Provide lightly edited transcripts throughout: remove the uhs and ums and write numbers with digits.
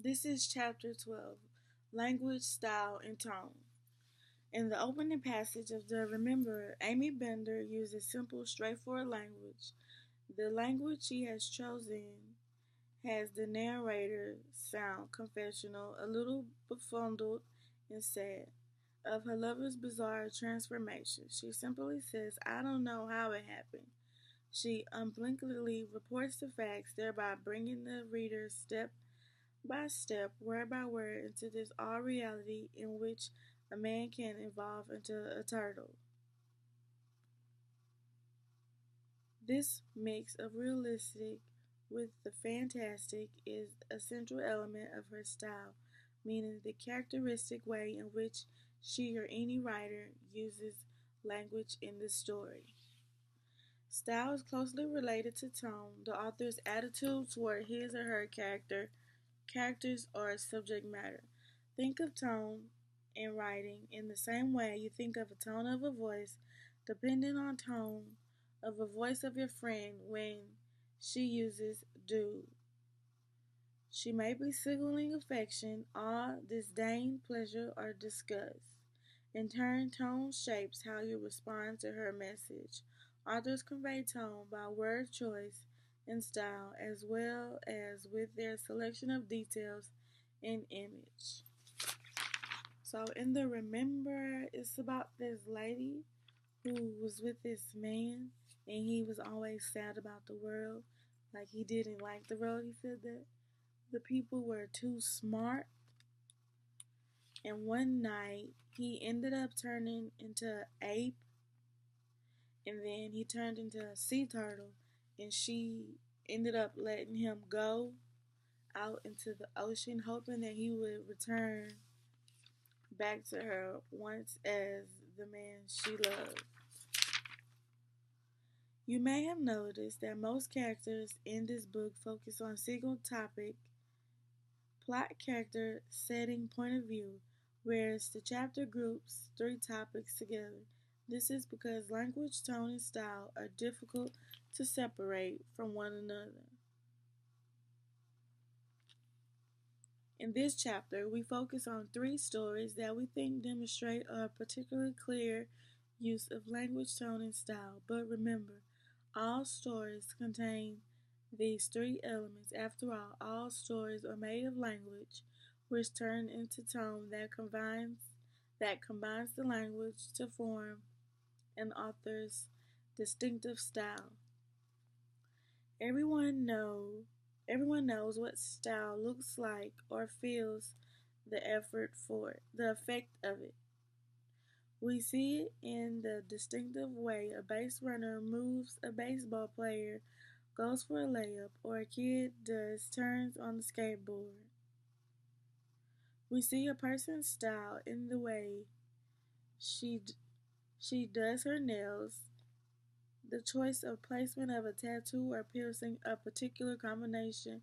This is chapter 12 Language, Style, and Tone. In the opening passage of The Rememberer, Amy Bender uses simple, straightforward language. The language she has chosen has the narrator sound confessional, a little befuddled and sad, of her lover's bizarre transformation. She simply says, I don't know how it happened. She unblinkingly reports the facts, thereby bringing the reader step by step, word by word, into this all reality in which a man can evolve into a turtle. This mix of realistic with the fantastic is a central element of her style, meaning the characteristic way in which she or any writer uses language in the story. Style is closely related to tone, the author's attitude toward his or her characters, or subject matter. Think of tone in writing in the same way you think of a tone of a voice, depending on tone of a voice of your friend when she uses do. She may be signaling affection, awe, disdain, pleasure, or disgust. In turn, tone shapes how you respond to her message. Authors convey tone by word choice and style, as well as with their selection of details and image. So, in the Remember, it's about this lady who was with this man, and he was always sad about the world. Like, he didn't like the world. He said that the people were too smart. And one night, he ended up turning into an ape, and then he turned into a sea turtle, and she ended up letting him go out into the ocean, hoping that he would return back to her once as the man she loved. You may have noticed that most characters in this book focus on a single topic, plot, character, setting, point of view, whereas the chapter groups three topics together. This is because language, tone, and style are difficult to separate from one another. In this chapter, we focus on three stories that we think demonstrate a particularly clear use of language, tone, and style. But remember, all stories contain these three elements. After all stories are made of language, which turn into tone that combines the language to form an author's distinctive style. Everyone know Everyone knows what style looks like or feels the effort for it, the effect of it. We see it in the distinctive way a base runner moves, a baseball player goes for a layup, or a kid does turns on the skateboard. We see a person's style in the way she she does her nails, the choice of placement of a tattoo or piercing, a particular combination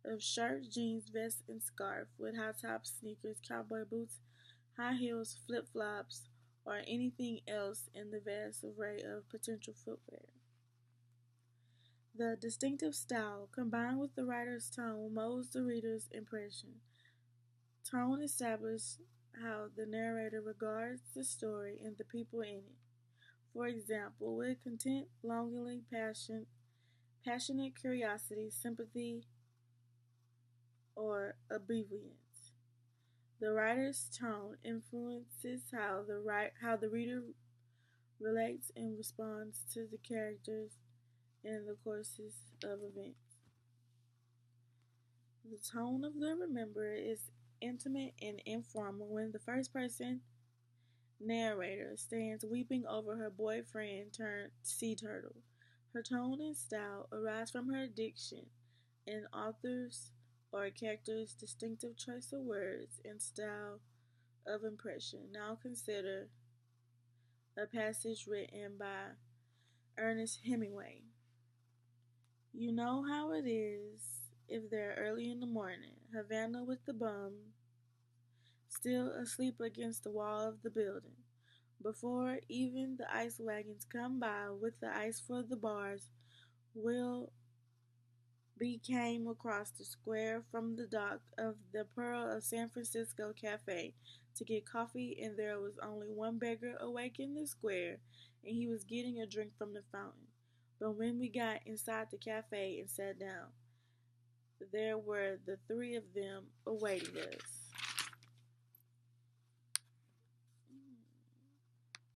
of shirt, jeans, vest, and scarf with high top sneakers, cowboy boots, high heels, flip flops, or anything else in the vast array of potential footwear. The distinctive style, combined with the writer's tone, molds the reader's impression. Tone establishes how the narrator regards the story and the people in it. For example, with content, longing, passionate curiosity, sympathy, or oblivience. The writer's tone influences how the reader relates and responds to the characters in the courses of events. The tone of the remember is intimate and informal when the first person narrator stands weeping over her boyfriend turned sea turtle. Her tone and style arise from her diction and author's or character's distinctive choice of words and style of impression. Now consider a passage written by Ernest Hemingway. You know how it is if they're early in the morning, Havana with the bum still asleep against the wall of the building. Before even the ice wagons come by with the ice for the bars, Will We came across the square from the dock of the Pearl of San Francisco Cafe to get coffee, and there was only one beggar awake in the square, and he was getting a drink from the fountain. But when we got inside the cafe and sat down, there were the three of them awaiting us.